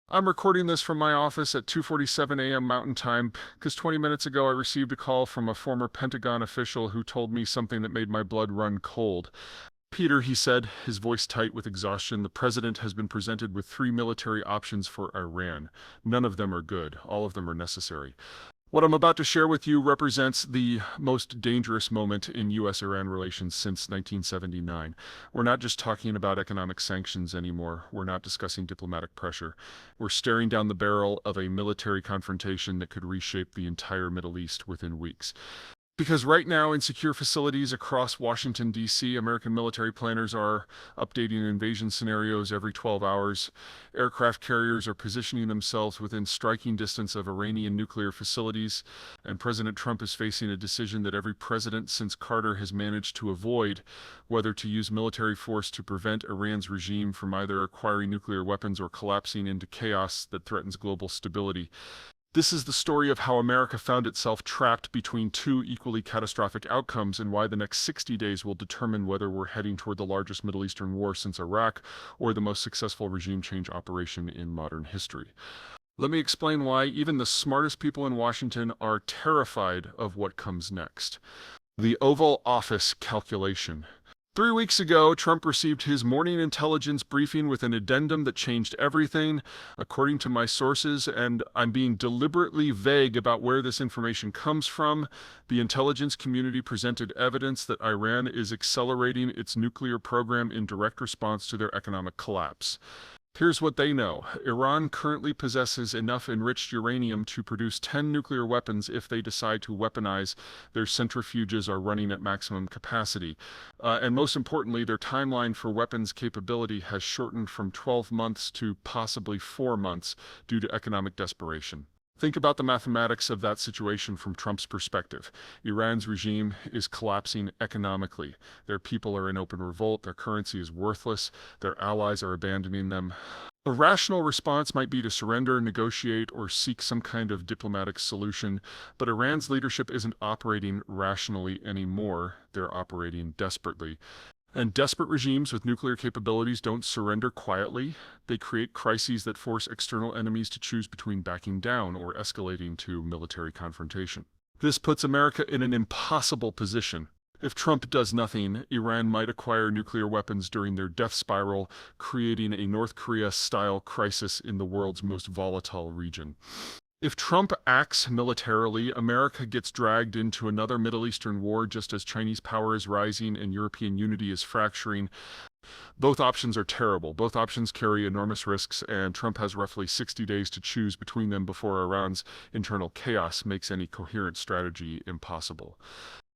I'm recording this from my office at 2:47 a.m. Mountain Time because 20 minutes ago I received a call from a former Pentagon official who told me something that made my blood run cold. Peter, he said, his voice tight with exhaustion, the president has been presented with three military options for Iran. None of them are good. All of them are necessary. What I'm about to share with you represents the most dangerous moment in U.S.-Iran relations since 1979. We're not just talking about economic sanctions anymore. We're not discussing diplomatic pressure. We're staring down the barrel of a military confrontation that could reshape the entire Middle East within weeks. Because right now, in secure facilities across Washington, D.C., American military planners are updating invasion scenarios every 12 hours. Aircraft carriers are positioning themselves within striking distance of Iranian nuclear facilities, and President Trump is facing a decision that every president since Carter has managed to avoid, whether to use military force to prevent Iran's regime from either acquiring nuclear weapons or collapsing into chaos that threatens global stability. This is the story of how America found itself trapped between two equally catastrophic outcomes and why the next 60 days will determine whether we're heading toward the largest Middle Eastern war since Iraq or the most successful regime change operation in modern history. Let me explain why even the smartest people in Washington are terrified of what comes next. The Oval Office calculation. 3 weeks ago, Trump received his morning intelligence briefing with an addendum that changed everything, according to my sources, and I'm being deliberately vague about where this information comes from. The intelligence community presented evidence that Iran is accelerating its nuclear program in direct response to their economic collapse. Here's what they know. Iran currently possesses enough enriched uranium to produce 10 nuclear weapons if they decide to weaponize. Their centrifuges are running at maximum capacity. And most importantly, their timeline for weapons capability has shortened from 12 months to possibly 4 months due to economic desperation. Think about the mathematics of that situation from Trump's perspective. Iran's regime is collapsing economically. Their people are in open revolt, their currency is worthless, their allies are abandoning them. A rational response might be to surrender, negotiate, or seek some kind of diplomatic solution, but Iran's leadership isn't operating rationally anymore. They're operating desperately. And desperate regimes with nuclear capabilities don't surrender quietly. They create crises that force external enemies to choose between backing down or escalating to military confrontation. This puts America in an impossible position. If Trump does nothing, Iran might acquire nuclear weapons during their death spiral, creating a North Korea-style crisis in the world's most volatile region. If Trump acts militarily, America gets dragged into another Middle Eastern war just as Chinese power is rising and European unity is fracturing. Both options are terrible. Both options carry enormous risks, and Trump has roughly 60 days to choose between them before Iran's internal chaos makes any coherent strategy impossible.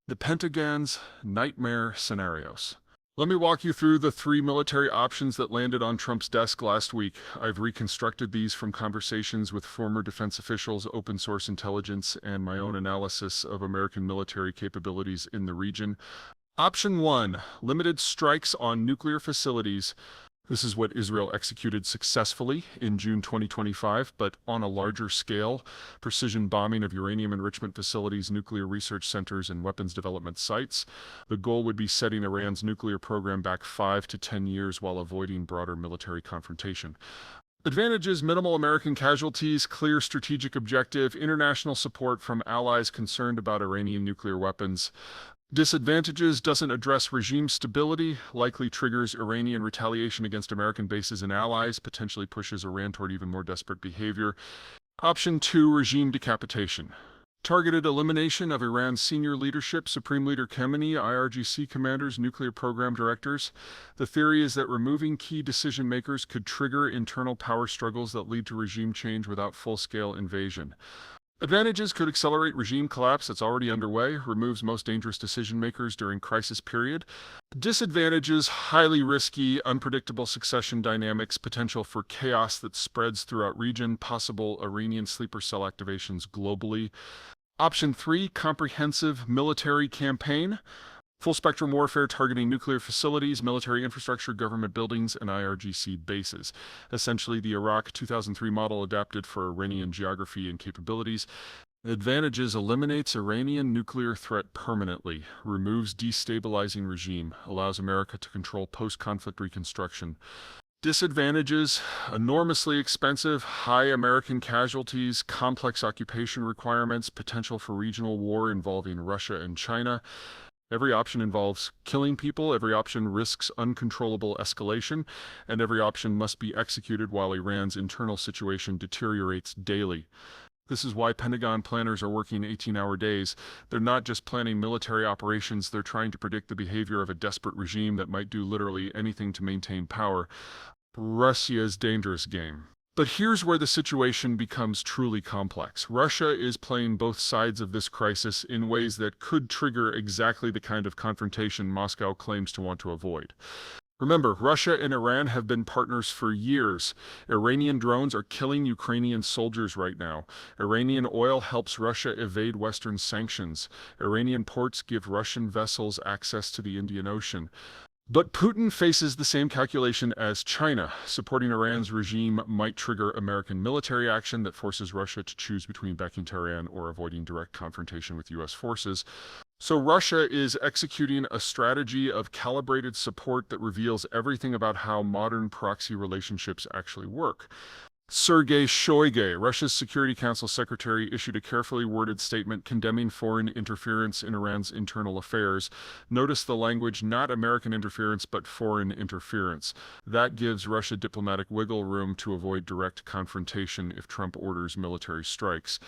The Pentagon's nightmare scenarios. Let me walk you through the three military options that landed on Trump's desk last week. I've reconstructed these from conversations with former defense officials, open source intelligence, and my own analysis of American military capabilities in the region. Option 1, limited strikes on nuclear facilities. This is what Israel executed successfully in June 2025, but on a larger scale. Precision bombing of uranium enrichment facilities, nuclear research centers, and weapons development sites. The goal would be setting Iran's nuclear program back 5 to 10 years while avoiding broader military confrontation. Advantages: minimal American casualties, clear strategic objective, international support from allies concerned about Iranian nuclear weapons. Disadvantages: doesn't address regime stability, likely triggers Iranian retaliation against American bases and allies, potentially pushes Iran toward even more desperate behavior. Option 2, regime decapitation. Targeted elimination of Iran's senior leadership, Supreme Leader Khamenei, IRGC commanders, nuclear program directors. The theory is that removing key decision makers could trigger internal power struggles that lead to regime change without full-scale invasion. Advantages: could accelerate regime collapse that's already underway, removes most dangerous decision makers during crisis period. Disadvantages: highly risky, unpredictable succession dynamics, potential for chaos that spreads throughout region, possible Iranian sleeper cell activations globally. Option 3, comprehensive military campaign. Full-spectrum warfare targeting nuclear facilities, military infrastructure, government buildings, and IRGC bases. Essentially the Iraq 2003 model adapted for Iranian geography and capabilities. Advantages: eliminates Iranian nuclear threat permanently, removes destabilizing regime, allows America to control post-conflict reconstruction. Disadvantages: enormously expensive, high American casualties, complex occupation requirements, potential for regional war involving Russia and China. Every option involves killing people, every option risks uncontrollable escalation, and every option must be executed while Iran's internal situation deteriorates daily. This is why Pentagon planners are working 18-hour days. They're not just planning military operations, they're trying to predict the behavior of a desperate regime that might do literally anything to maintain power. Russia's dangerous game. But here's where the situation becomes truly complex. Russia is playing both sides of this crisis in ways that could trigger exactly the kind of confrontation Moscow claims to want to avoid. Remember, Russia and Iran have been partners for years. Iranian drones are killing Ukrainian soldiers right now. Iranian oil helps Russia evade Western sanctions. Iranian ports give Russian vessels access to the Indian Ocean. But Putin faces the same calculation as China. Supporting Iran's regime might trigger American military action that forces Russia to choose between backing Tehran or avoiding direct confrontation with U.S. forces. So Russia is executing a strategy of calibrated support that reveals everything about how modern proxy relationships actually work. Sergei Shoigu, Russia's Security Council secretary, issued a carefully worded statement condemning foreign interference in Iran's internal affairs. Notice the language: not American interference, but foreign interference. That gives Russia diplomatic wiggle room to avoid direct confrontation if Trump orders military strikes.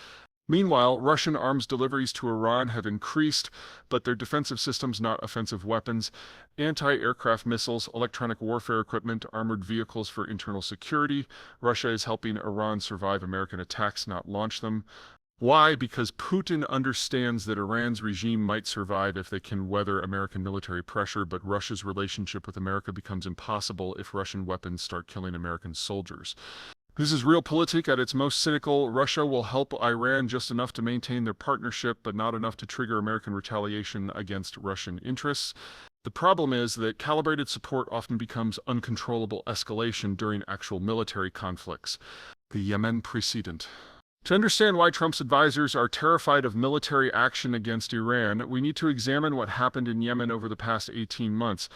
Meanwhile, Russian arms deliveries to Iran have increased, but their defensive systems, not offensive weapons, anti-aircraft missiles, electronic warfare equipment, armored vehicles for internal security. Russia is helping Iran survive American attacks, not launch them. Why? Because Putin understands that Iran's regime might survive if they can weather American military pressure, but Russia's relationship with America becomes impossible if Russian weapons start killing American soldiers. This is realpolitik at its most cynical. Russia will help Iran just enough to maintain their partnership, but not enough to trigger American retaliation against Russian interests. The problem is that calibrated support often becomes uncontrollable escalation during actual military conflicts. The Yemen precedent. To understand why Trump's advisors are terrified of military action against Iran, we need to examine what happened in Yemen over the past 18 months.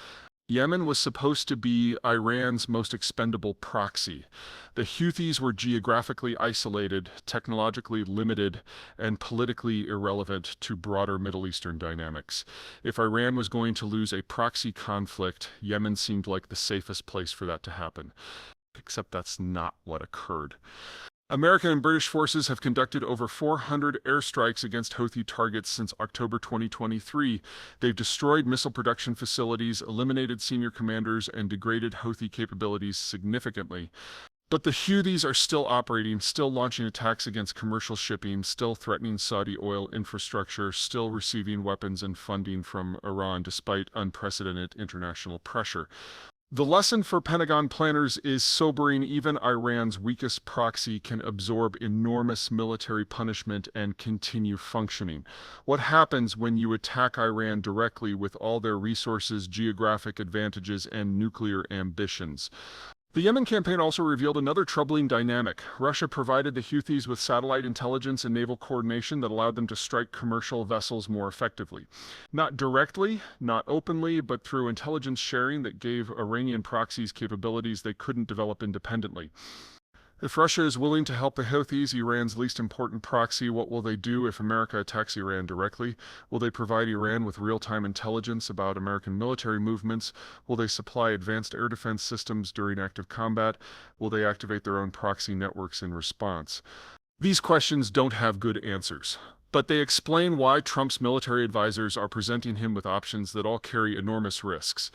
Yemen was supposed to be Iran's most expendable proxy. The Houthis were geographically isolated, technologically limited, and politically irrelevant to broader Middle Eastern dynamics. If Iran was going to lose a proxy conflict, Yemen seemed like the safest place for that to happen. Except that's not what occurred. American and British forces have conducted over 400 airstrikes against Houthi targets since October 2023. They've destroyed missile production facilities, eliminated senior commanders, and degraded Houthi capabilities significantly. But the Houthis are still operating, still launching attacks against commercial shipping, still threatening Saudi oil infrastructure, still receiving weapons and funding from Iran despite unprecedented international pressure. The lesson for Pentagon planners is sobering. Even Iran's weakest proxy can absorb enormous military punishment and continue functioning. What happens when you attack Iran directly with all their resources, geographic advantages, and nuclear ambitions? The Yemen campaign also revealed another troubling dynamic. Russia provided the Houthis with satellite intelligence and naval coordination that allowed them to strike commercial vessels more effectively. Not directly, not openly, but through intelligence sharing that gave Iranian proxies capabilities they couldn't develop independently. If Russia is willing to help the Houthis, Iran's least important proxy, what will they do if America attacks Iran directly? Will they provide Iran with real-time intelligence about American military movements? Will they supply advanced air defense systems during active combat? Will they activate their own proxy networks in response? These questions don't have good answers, but they explain why Trump's military advisors are presenting him with options that all carry enormous risks.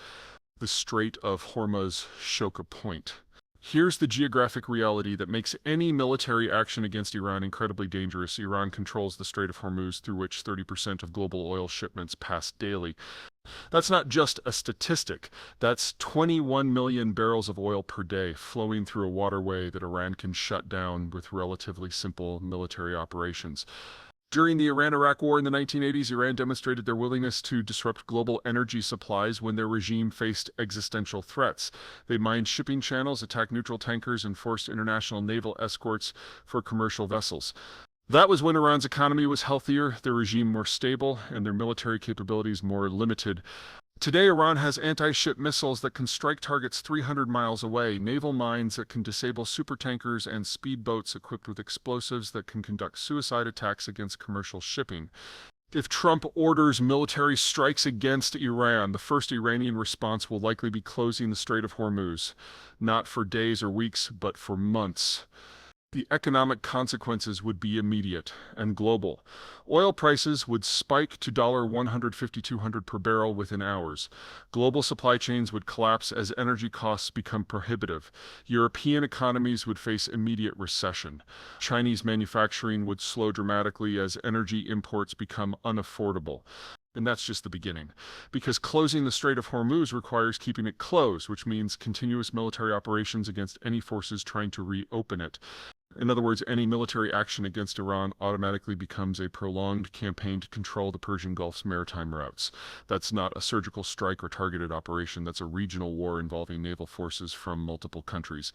The Strait of Hormuz choke point. Here's the geographic reality that makes any military action against Iran incredibly dangerous. Iran controls the Strait of Hormuz, through which 30% of global oil shipments pass daily. That's not just a statistic. That's 21 million barrels of oil per day flowing through a waterway that Iran can shut down with relatively simple military operations. During the Iran-Iraq War in the 1980s, Iran demonstrated their willingness to disrupt global energy supplies when their regime faced existential threats. They mined shipping channels, attacked neutral tankers, and forced international naval escorts for commercial vessels. That was when Iran's economy was healthier, their regime more stable, and their military capabilities more limited. Today, Iran has anti-ship missiles that can strike targets 300 miles away, naval mines that can disable supertankers, and speedboats equipped with explosives that can conduct suicide attacks against commercial shipping. If Trump orders military strikes against Iran, the first Iranian response will likely be closing the Strait of Hormuz, not for days or weeks, but for months. The economic consequences would be immediate and global. Oil prices would spike to $150-200 per barrel within hours. Global supply chains would collapse as energy costs become prohibitive. European economies would face immediate recession. Chinese manufacturing would slow dramatically as energy imports become unaffordable. And that's just the beginning. Because closing the Strait of Hormuz requires keeping it closed, which means continuous military operations against any forces trying to reopen it. In other words, any military action against Iran automatically becomes a prolonged campaign to control the Persian Gulf's maritime routes. That's not a surgical strike or targeted operation. That's a regional war involving naval forces from multiple countries.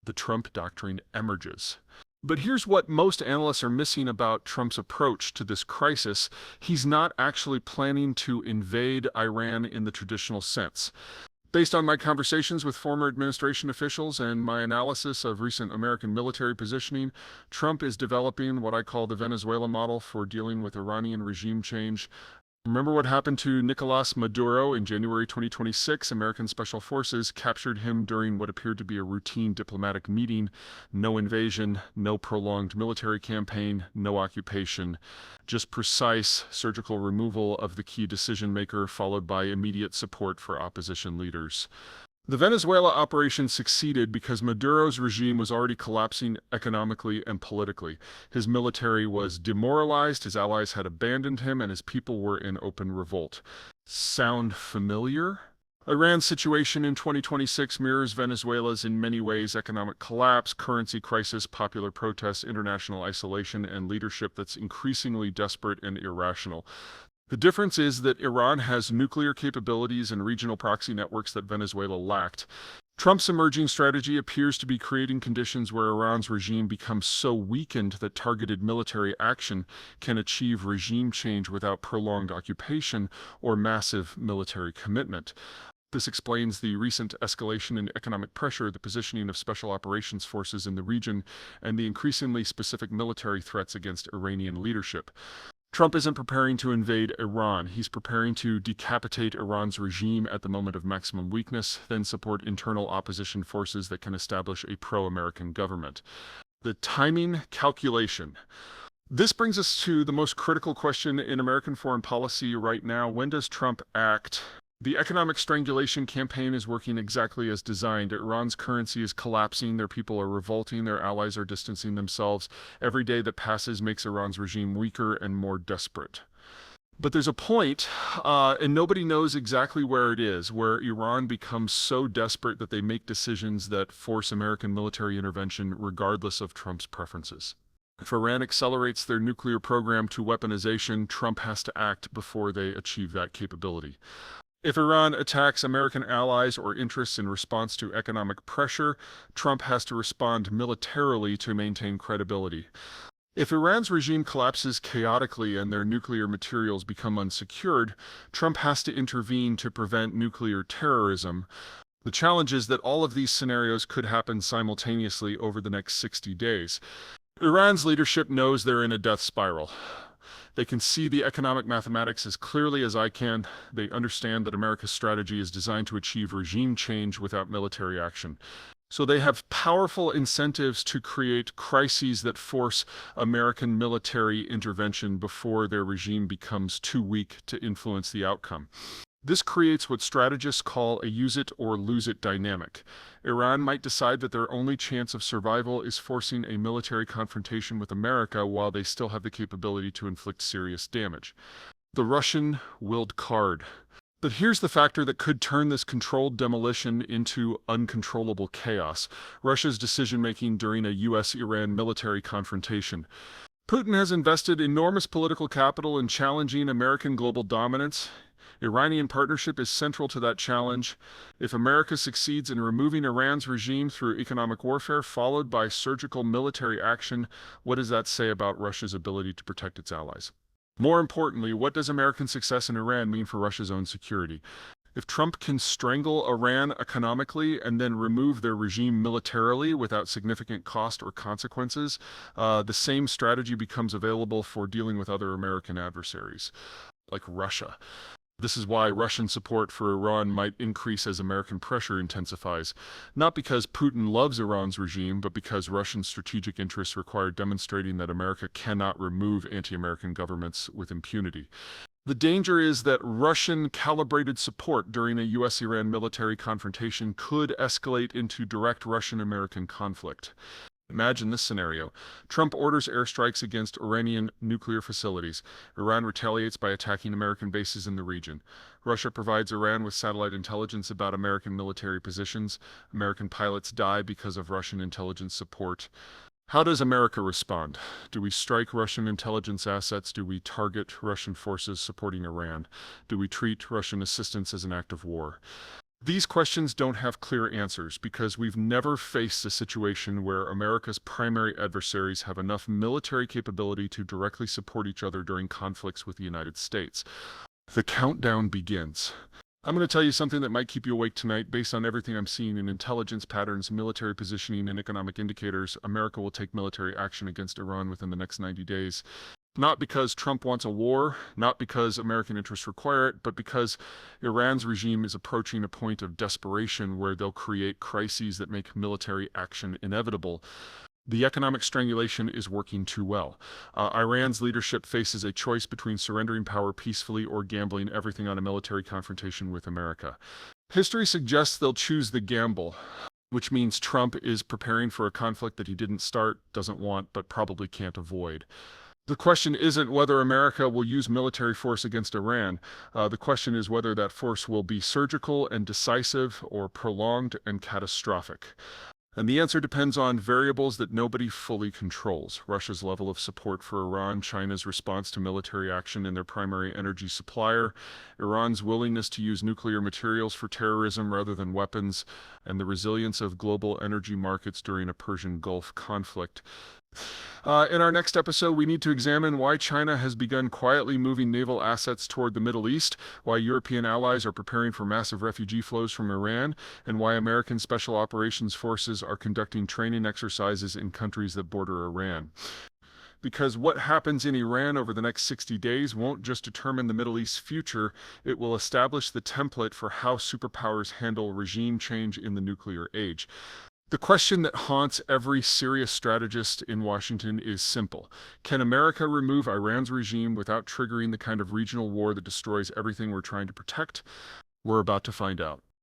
The Trump doctrine emerges. But here's what most analysts are missing about Trump's approach to this crisis. He's not actually planning to invade Iran in the traditional sense. Based on my conversations with former administration officials and my analysis of recent American military positioning, Trump is developing what I call the Venezuela model for dealing with Iranian regime change. Remember what happened to Nicolas Maduro in January 2026? American Special Forces captured him during what appeared to be a routine diplomatic meeting. No invasion, no prolonged military campaign, no occupation. Just precise surgical removal of the key decision maker, followed by immediate support for opposition leaders. The Venezuela operation succeeded because Maduro's regime was already collapsing economically and politically. His military was demoralized, his allies had abandoned him, and his people were in open revolt. Sound familiar? Iran's situation in 2026 mirrors Venezuela's in many ways: economic collapse, currency crisis, popular protests, international isolation, and leadership that's increasingly desperate and irrational. The difference is that Iran has nuclear capabilities and regional proxy networks that Venezuela lacked. Trump's emerging strategy appears to be creating conditions where Iran's regime becomes so weakened that targeted military action can achieve regime change without prolonged occupation or massive military commitment. This explains the recent escalation in economic pressure, the positioning of special operations forces in the region, and the increasingly specific military threats against Iranian leadership. Trump isn't preparing to invade Iran. He's preparing to decapitate Iran's regime at the moment of maximum weakness, then support internal opposition forces that can establish a pro-American government. The timing calculation. This brings us to the most critical question in American foreign policy right now. When does Trump act? The economic strangulation campaign is working exactly as designed. Iran's currency is collapsing, their people are revolting, their allies are distancing themselves. Every day that passes makes Iran's regime weaker and more desperate. But there's a point, and nobody knows exactly where it is, where Iran becomes so desperate that they make decisions that force American military intervention regardless of Trump's preferences. If Iran accelerates their nuclear program to weaponization, Trump has to act before they achieve that capability. If Iran attacks American allies or interests in response to economic pressure, Trump has to respond militarily to maintain credibility. If Iran's regime collapses chaotically and their nuclear materials become unsecured, Trump has to intervene to prevent nuclear terrorism. The challenge is that all of these scenarios could happen simultaneously over the next 60 days. Iran's leadership knows they're in a death spiral. They can see the economic mathematics as clearly as I can. They understand that America's strategy is designed to achieve regime change without military action. So they have powerful incentives to create crises that force American military intervention before their regime becomes too weak to influence the outcome. This creates what strategists call a use it or lose it dynamic. Iran might decide that their only chance of survival is forcing a military confrontation with America while they still have the capability to inflict serious damage. The Russian willed card. But here's the factor that could turn this controlled demolition into uncontrollable chaos: Russia's decision-making during a US-Iran military confrontation. Putin has invested enormous political capital in challenging American global dominance. Iranian partnership is central to that challenge. If America succeeds in removing Iran's regime through economic warfare followed by surgical military action, what does that say about Russia's ability to protect its allies? More importantly, what does American success in Iran mean for Russia's own security? If Trump can strangle Iran economically and then remove their regime militarily without significant cost or consequences, the same strategy becomes available for dealing with other American adversaries, like Russia. This is why Russian support for Iran might increase as American pressure intensifies, not because Putin loves Iran's regime, but because Russian strategic interests require demonstrating that America cannot remove anti-American governments with impunity. The danger is that Russian calibrated support during a US-Iran military confrontation could escalate into direct Russian-American conflict. Imagine this scenario. Trump orders airstrikes against Iranian nuclear facilities. Iran retaliates by attacking American bases in the region. Russia provides Iran with satellite intelligence about American military positions. American pilots die because of Russian intelligence support. How does America respond? Do we strike Russian intelligence assets? Do we target Russian forces supporting Iran? Do we treat Russian assistance as an act of war? These questions don't have clear answers because we've never faced a situation where America's primary adversaries have enough military capability to directly support each other during conflicts with the United States. The countdown begins. I'm going to tell you something that might keep you awake tonight. Based on everything I'm seeing in intelligence patterns, military positioning, and economic indicators, America will take military action against Iran within the next 90 days. Not because Trump wants a war, not because American interests require it, but because Iran's regime is approaching a point of desperation where they'll create crises that make military action inevitable. The economic strangulation is working too well. Iran's leadership faces a choice between surrendering power peacefully or gambling everything on a military confrontation with America. History suggests they'll choose the gamble, which means Trump is preparing for a conflict that he didn't start, doesn't want, but probably can't avoid. The question isn't whether America will use military force against Iran. The question is whether that force will be surgical and decisive or prolonged and catastrophic. And the answer depends on variables that nobody fully controls. Russia's level of support for Iran, China's response to military action in their primary energy supplier, Iran's willingness to use nuclear materials for terrorism rather than weapons, and the resilience of global energy markets during a Persian Gulf conflict. In our next episode, we need to examine why China has begun quietly moving naval assets toward the Middle East, why European allies are preparing for massive refugee flows from Iran, and why American Special Operations Forces are conducting training exercises in countries that border Iran. Because what happens in Iran over the next 60 days won't just determine the Middle East's future, it will establish the template for how superpowers handle regime change in the nuclear age. The question that haunts every serious strategist in Washington is simple. Can America remove Iran's regime without triggering the kind of regional war that destroys everything we're trying to protect? We're about to find out.